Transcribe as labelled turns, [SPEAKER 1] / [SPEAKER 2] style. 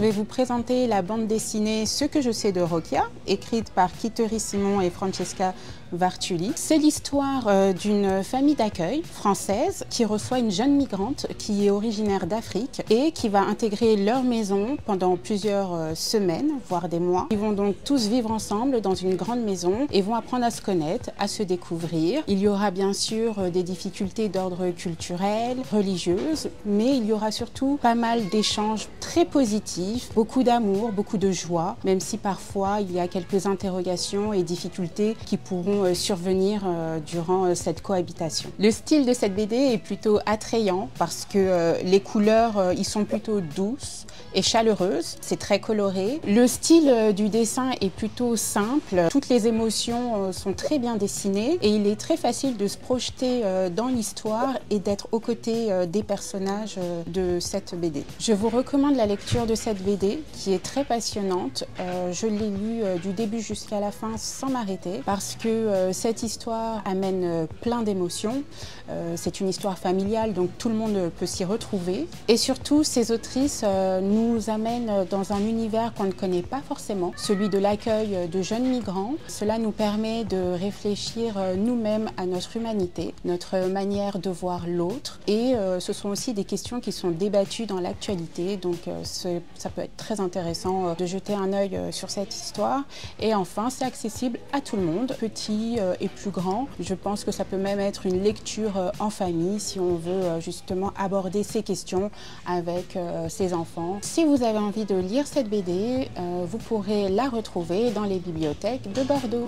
[SPEAKER 1] vais vous présenter la bande dessinée Ce que je sais de Rokia, écrite par Kittery Simon et Francesca Vartuli. C'est l'histoire d'une famille d'accueil française qui reçoit une jeune migrante qui est originaire d'Afrique et qui va intégrer leur maison pendant plusieurs semaines, voire des mois. Ils vont donc tous vivre ensemble dans une grande maison et vont apprendre à se connaître, à se découvrir. Il y aura bien sûr des difficultés d'ordre culturel, religieuses, mais il y aura surtout pas mal d'échanges très positifs, beaucoup d'amour, beaucoup de joie, même si parfois il y a quelques interrogations et difficultés qui pourront survenir durant cette cohabitation. Le style de cette BD est plutôt attrayant parce que les couleurs ils sont plutôt douces et chaleureuses, c'est très coloré. Le style du dessin est plutôt simple, toutes les émotions sont très bien dessinées et il est très facile de se projeter dans l'histoire et d'être aux côtés des personnages de cette BD. Je vous recommande la lecture de cette BD qui est très passionnante. Je l'ai lue du début jusqu'à la fin sans m'arrêter parce que cette histoire amène plein d'émotions. C'est une histoire familiale donc tout le monde peut s'y retrouver et surtout ces autrices nous amènent dans un univers qu'on ne connaît pas forcément, celui de l'accueil de jeunes migrants. Cela nous permet de réfléchir nous-mêmes à notre humanité, notre manière de voir l'autre et ce sont aussi des questions qui sont débattues dans l'actualité donc ça peut être très intéressant de jeter un œil sur cette histoire et enfin c'est accessible à tout le monde, petit et plus grand. Je pense que ça peut même être une lecture en famille si on veut justement aborder ces questions avec ses enfants. Si vous avez envie de lire cette BD, vous pourrez la retrouver dans les bibliothèques de Bordeaux.